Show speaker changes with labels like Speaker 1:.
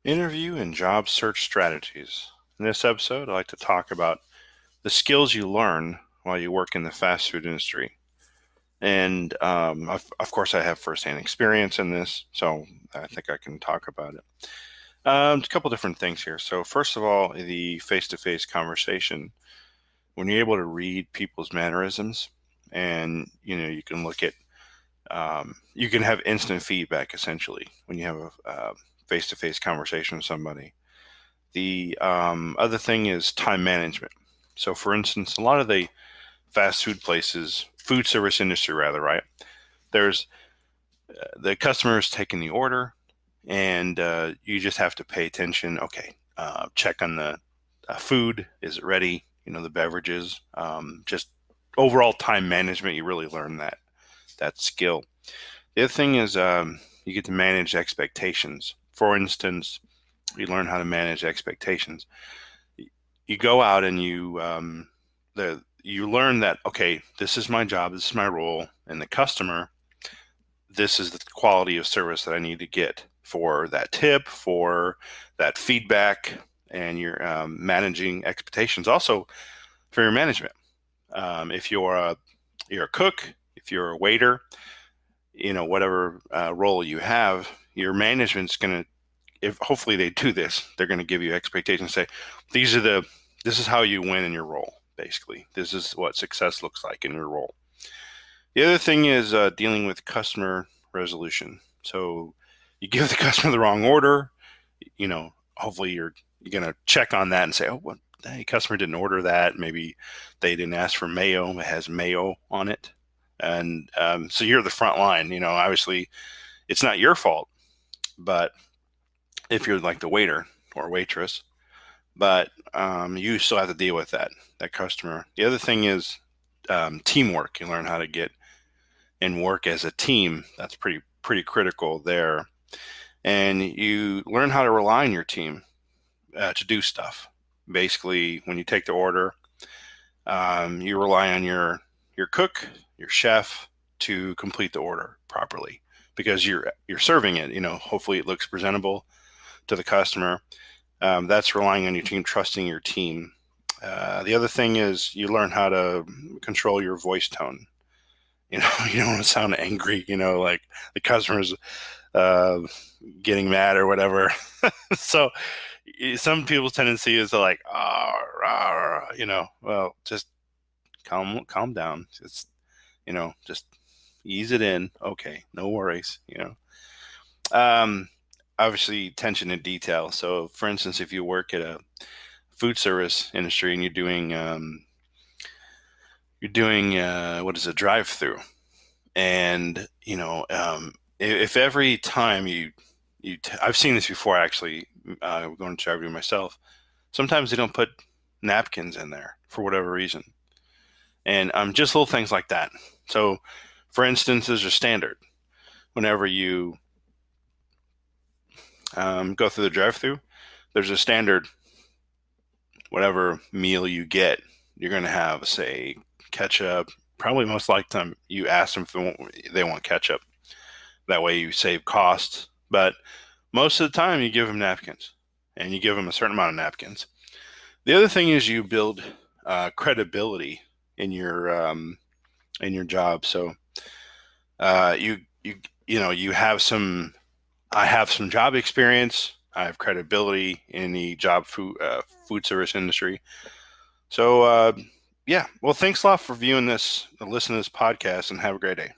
Speaker 1: Interview and job search strategies. In this episode, I'd like to talk about the skills you learn while you work in the fast food industry. And of course, I have firsthand experience in this, so I think I can talk about it. A couple different things here. So, first of all, the face to face conversation. When you're able to read people's mannerisms, and you can look at, you can have instant feedback essentially when you have a face to face conversation with somebody. The other thing is time management. So, for instance, a lot of the fast food places, food service industry, rather, right? There's the customer is taking the order, and you just have to pay attention. Okay, check on the food. Is it ready? The beverages. Just overall time management. You really learn that skill. The other thing is you get to manage expectations. For instance, you learn how to manage expectations. You go out and you learn that, okay, this is my job, this is my role, and the customer, this is the quality of service that I need to get for that tip, for that feedback, and you're managing expectations. Also, for your management, if you're a cook, if you're a waiter, whatever role you have, your management's going to, if hopefully they do this, they're going to give you expectations. Say, this is how you win in your role. Basically, this is what success looks like in your role. The other thing is dealing with customer resolution. So you give the customer the wrong order. Hopefully you're going to check on that and say, oh, what? Hey, customer didn't order that. Maybe they didn't ask for mayo. It has mayo on it, and so you're the front line. Obviously, it's not your fault, but if you're like the waiter or waitress, but you still have to deal with that customer. The other thing is teamwork. You learn how to get and work as a team. That's pretty critical there, and you learn how to rely on your team to do stuff. Basically, when you take the order, you rely on your cook, your chef, to complete the order properly because you're serving it. Hopefully it looks presentable to the customer. That's relying on your team, trusting your team. The other thing is you learn how to control your voice tone. You don't want to sound angry, like the customer's uh, getting mad or whatever. So some people's tendency is to like, well, just calm down. Just, just ease it in. Okay, no worries, Um, obviously, attention to detail. So, for instance, if you work at a food service industry and you're doing what is a drive-through, and if every time I've seen this before actually, going to drive-through myself. Sometimes they don't put napkins in there for whatever reason, and just little things like that. So, for instance, there's a standard whenever you go through the drive-through. There's a standard. Whatever meal you get, you're going to have, say, ketchup. Probably most likely time you ask them if they want ketchup. That way you save costs. But most of the time you give them napkins, and you give them a certain amount of napkins. The other thing is you build credibility in your job. So you have some. I have some job experience. I have credibility in the food service industry. So yeah. Well, thanks a lot for listening to this podcast, and have a great day.